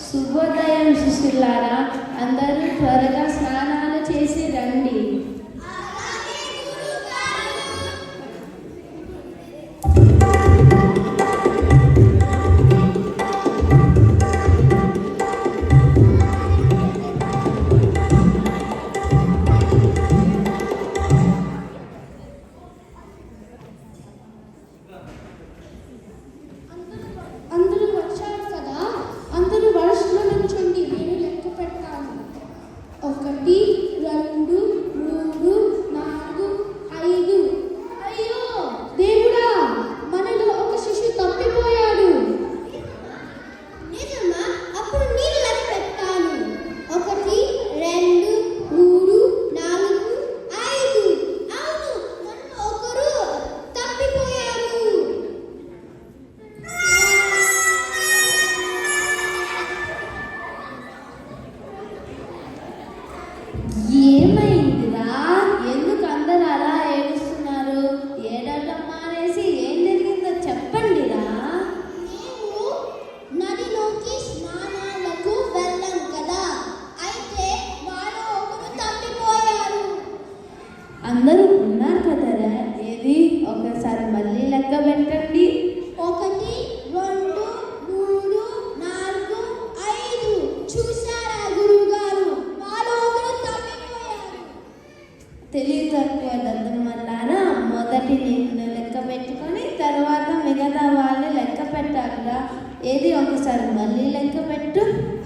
శుభోదయం శిష్యులారా, అందరూ త్వరగా స్నానాలు చేసి రండి. ఏమైందిరా? ఎందుకు అందరూ అలా ఏడుస్తున్నారు? ఏడటం మానేసి ఏం జరిగిందో చెప్పండిరా. మేము నదిలోకి స్నానాలకు వెళ్ళాం కదా, అయితే వారు ఒకరు తప్పిపోయారు. అందరూ ఉన్నారు కదరా, ఏది ఒకసారి మళ్ళీ లెక్క పెట్టండి. 1, 2, 3, 4, 5. చూసారా గురువుగారు, వారు ఒకరు తప్పిపోయారు. తెలివి తక్కువ దద్దమ్మలారా, మొదటి నిన్ను లెక్క పెట్టుకొని తర్వాత మిగతా వాళ్ళు లెక్క పెట్టాలిరా. ఏది ఒకసారి మళ్ళీ లెక్క పెట్టు.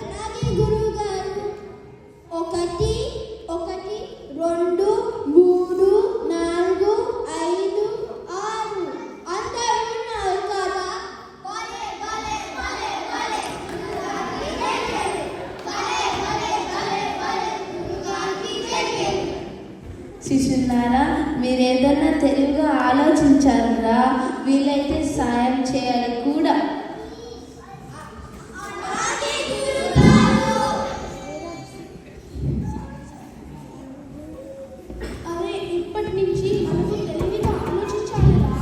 అలాగే గురువుగారు. 1, 1, 2, 3, 4, 5, 6. అందరూ ఉన్నారు కదా. భలే భలే భలే భలే గురువుగారికి జై. భలే భలే భలే భలే గురువుగారికి జై. శిష్యులారా, మీరేదన్నా తెలివిగా ఆలోచించారా? వీలైతే సాయం చేయాలి కూడా. అలాగే గురువుగారు. అరే, ఇప్పటి నుంచి మనకు తెలివిగా ఆలోచించాలిరా.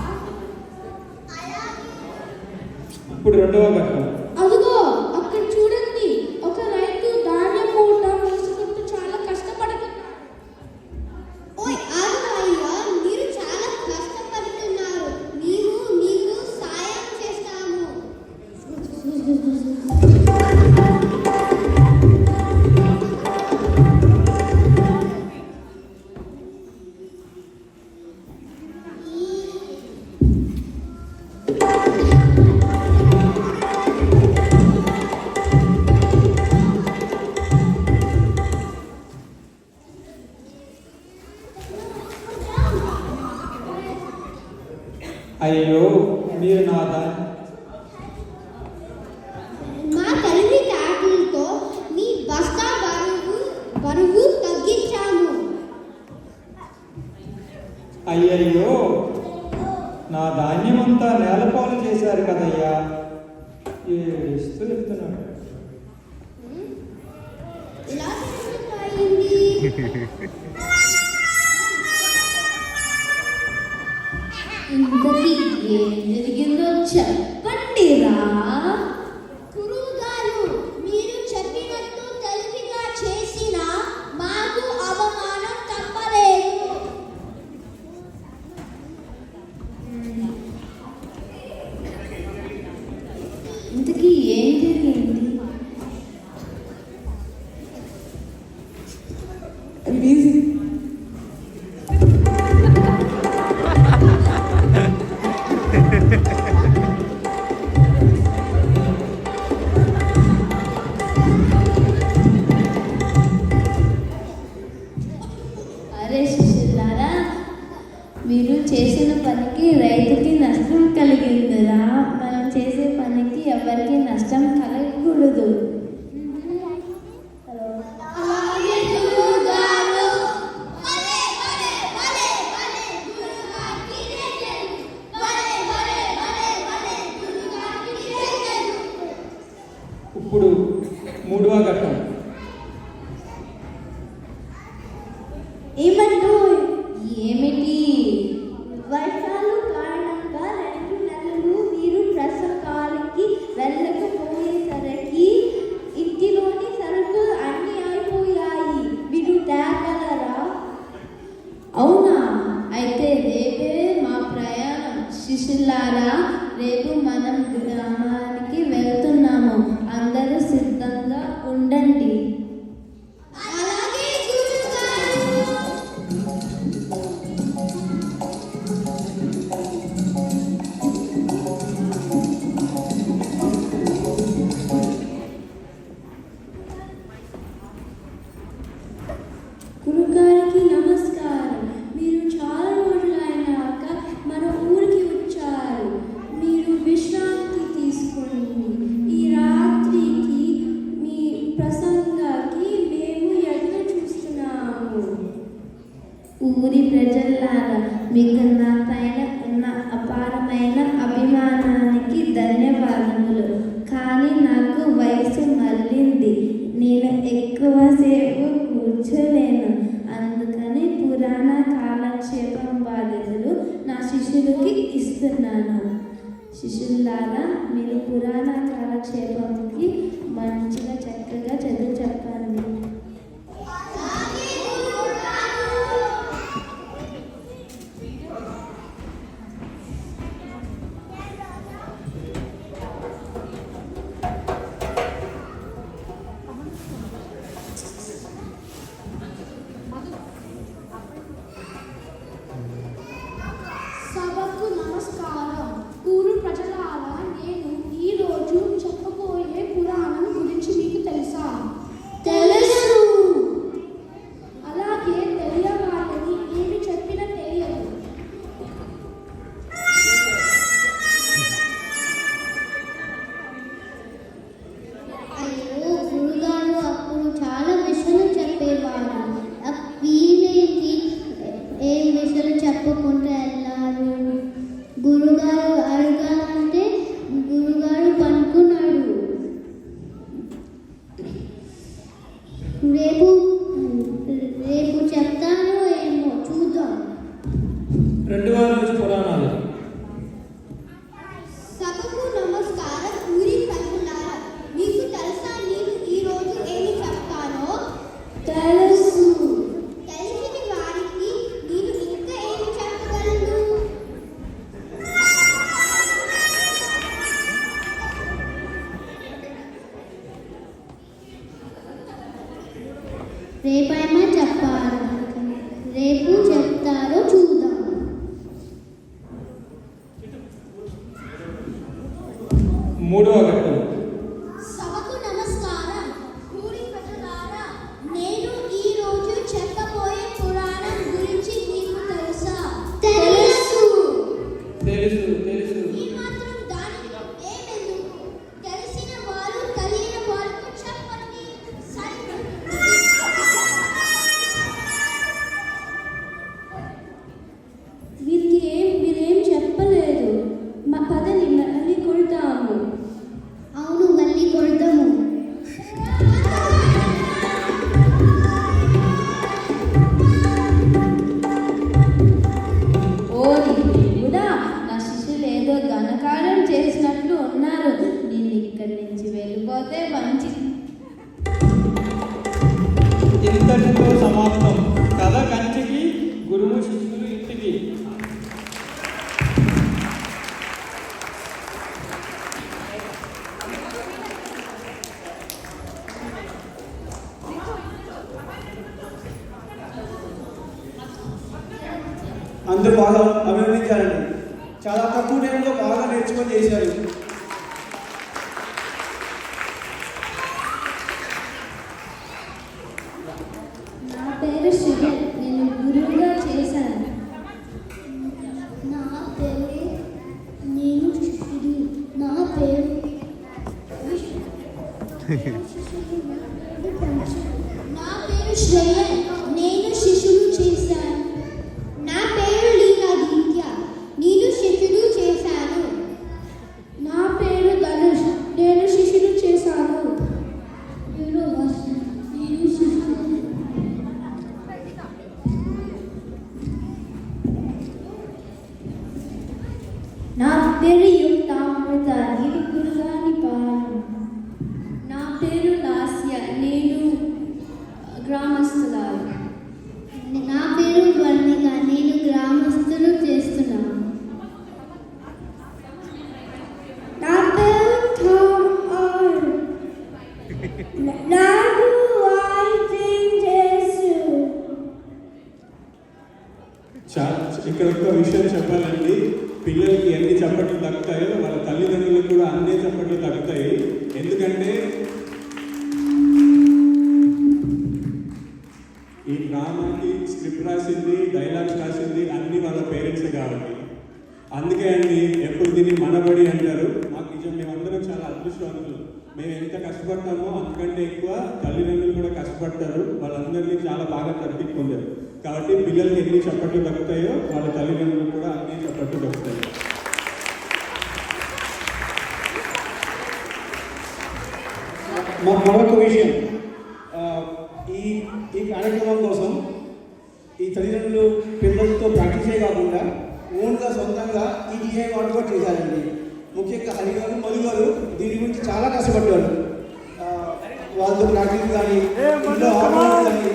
ఇప్పుడు రెండవ ఘట్టం. అదిగో అక్కడ చూడండి, ఒక రైతు ధాన్యం మూట మోసుకుంటూ చాలా కష్టపడుతున్నాడు. ఓయ్ ఆగయ్యా, మీరు చాలా కష్టపడుతున్నారు. మేము మీకు సాయం చేస్తాము. అయ్యో, మీరు నా మా తల్లి తాటలతో నీ బస్తా బరువు తగ్గించాము. అయ్యయ్యో, నా ధాన్యమంతా నేలపాలు చేశారు కదయ్యా. ఏడుస్తూ చెప్తున్నాడు. ఇలా అయింది. ఇంతకీ ఏం జరిగిందో చెప్పండిరా. గురువుగారు, మీరు చెప్పినట్టు తెలివిగా చేసినా మాకు అవమానం తప్పలేదు. ఇంతకీ ఏం జరిగింది? అరే శిష్యులారా, మీరు చేసిన పనికి రైతుకి నష్టం కలిగిందిరా. మనం చేసే పనికి ఎవరికి నష్టం కలగకూడదు. అలాగే గురువుగారు. భలే భలే భలే భలే గురువుగారు. ఇప్పుడు 3వ ఘట్టం. ఏమిటి? వర్షాలు కారణంగా 2 నెలలు మీరు ప్రసంగాలకి వెళ్ళకపోయేసరికి ఇంటిలోని సరుకులు అన్నీ అయిపోయాయి. మీరు తేగలరా? అవునా? అయితే రేపే మా ప్రయాణం. శిష్యులారా, రేపు మనం గ్రామానికి వెళ్తున్నాము. అందరూ సిద్ధంగా ఉండండి. గురుగారికి నమస్కారం. మీరు చాలా రోజులైనాక మన ఊరికి వచ్చారు. మీరు విశ్రాంతి తీసుకోండి. ఈ రాత్రికి మీ ప్రసంగానికి మేము ఎదురు చూస్తున్నాము. ఊరి ప్రజలారా, మీకు నా పైన ఉన్న అపారమైన అభిమానానికి ధన్యవాదములు. కానీ నాకు వయసు మళ్ళింది. నేను ఎక్కువసేపు కూర్చోలేను. అందుకని పురాణ కాలక్షేపం బాధ్యతలు నా శిష్యులకి ఇస్తున్నాను. శిష్యులారా, మీరు పురాణ కాలక్షేపంకి మంచిగా చక్కగా చదువు చెప్పండి. సభకు నమస్కారం. ఊరు ప్రజలారా, నేను ఈరోజు చెప్పబోయే పురాణం గురించి మీకు తెలుసా? తెలుసు. అలాగే తెలియవాలని ఏమి చెప్పినా తెలియదు. అయ్యో, గురుగారు అప్పుడు చాలా విషయాలు చెప్పేవారు. వీళ్ళకి ఏం విషయాలు చెప్పకుండా వెళ్ళారు. గురుగారు అడగాలంటే గురుగారు పనుకున్నాడు. రేపు రేపు చెప్తాను ఏమో, చూద్దాం. 2వ రోజు పురాణాలు. సభకు నమస్కారం. ఊరి ప్రజలారా, మీకు తెలుసా నేను ఈరోజు ఏమి చెప్తానో? తెలుసు. తెలిసిన వారికి నేను ఇంకా ఏమి చెప్పగలను? రేపైనా చెప్పారు. రేపు చెప్తారో చూద్దాం. 3వ ఘట్టం. సభకు నమస్కారం. ఊరి ప్రజలారా, నేను ఈ రోజు చెప్పబోయే పురాణం గురించి మీకు తెలుసా? తెలుసు. తెలుసు. ఈ మాత్రం దానికి ఏమెందుకు? తెలిసిన వారు తెలియని వారికి చెప్పండి. వీరేం చెప్పలేదు. మా పదని మళ్ళీ కొడతాము. అవును, మళ్ళీ కొడదాము. ఓరి దేవుడా, నా శిష్యులు ఏదో ఘనకార్యం చేసినట్లు ఉన్నారు. నేను ఇక్కడి నుంచి వెళ్ళిపోతే మంచిది. ఇంతటితో సమాప్తం. కథ కంచికి, గురువు శిష్యులు ఇంటికి. అందరూ బాగా అభినందించారండి. చాలా తక్కువ టైంలో బాగా నేర్చుకొని చేశారు. నా పేరు శ్రీధర్. నేను గురువుగా చేశాను. నా పేరు నేను శిష్యుడు. నా పేరు నా పేరు శ్రేయన్. నేను శిష్యుడు చేశాను. నా పేరు లీలాదిత్య. నేను శిష్యుడు చేశాను. నా పేరు ధనుష్. నేను శిష్యుడు చేశాను. పేరు యుక్తామృత నేను గురుగాని పాలు. నా పేరు లాస్య నేను గ్రామస్తురాలు. నా పేరు వర్ణిక, నేను గ్రామస్తులు చేస్తున్నాను. నా పేరు థామ్ ఆర్. నాకు వాయిద్యం చేసు. ఇక్కడ ఒక విషయం చెప్పాలండి, పిల్లలకి ఎన్ని చప్పట్లు తగ్గుతాయో వాళ్ళ తల్లిదండ్రులకు కూడా అన్ని చప్పట్లు తగ్గుతాయి. ఎందుకంటే ఈ డ్రామాకి స్క్రిప్ట్ రాసింది, డైలాగ్స్ రాసింది అన్నీ వాళ్ళ పేరెంట్సే కాబట్టి. అందుకే అండి ఎప్పుడు దీన్ని మనబడి అంటారు. మాకు నిజం మేమందరం చాలా అదృష్టవంతులు. మేము ఎంత కష్టపడతామో అంతకంటే ఎక్కువ తల్లిదండ్రులు కూడా కష్టపడతారు. వాళ్ళందరినీ చాలా బాగా తప్పించుకుంటారు. కాబట్టి పిల్లలకి ఎన్ని చప్పట్లు తగ్గుతాయో వాళ్ళ తల్లిదండ్రులు కూడా అన్ని చప్పట్లు తగ్గుతాయి. మరొక విషయం, ఈ కార్యక్రమం కోసం ఈ తల్లిదండ్రులు పిల్లలతో ప్రాక్టీసే కాకుండా ఓన్గా సొంతంగా ఈ డిఐ వాటి కూడా చేశారండి. ముఖ్యంగా హరి గారు, మధు గారు దీని గురించి చాలా కష్టపడ్డారు. వాళ్ళతో ప్రాక్టీస్ కానీ ఇంట్లో హార్మోన్స్ కానీ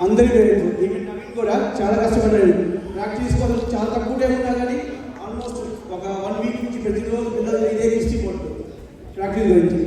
అందరి పేరెంట్స్ ఈవెన్ నవీన్ కూడా చాలా కష్టపడ్డాడు. ప్రాక్టీస్ కోసం చాలా తక్కువ టైం ఉన్నా కానీ ఆల్మోస్ట్ ఒక 1 వీక్ నుంచి ప్రతిరోజు పిల్లలు ఇదే దృష్టి పడుతుంది ప్రాక్టీస్ గురించి.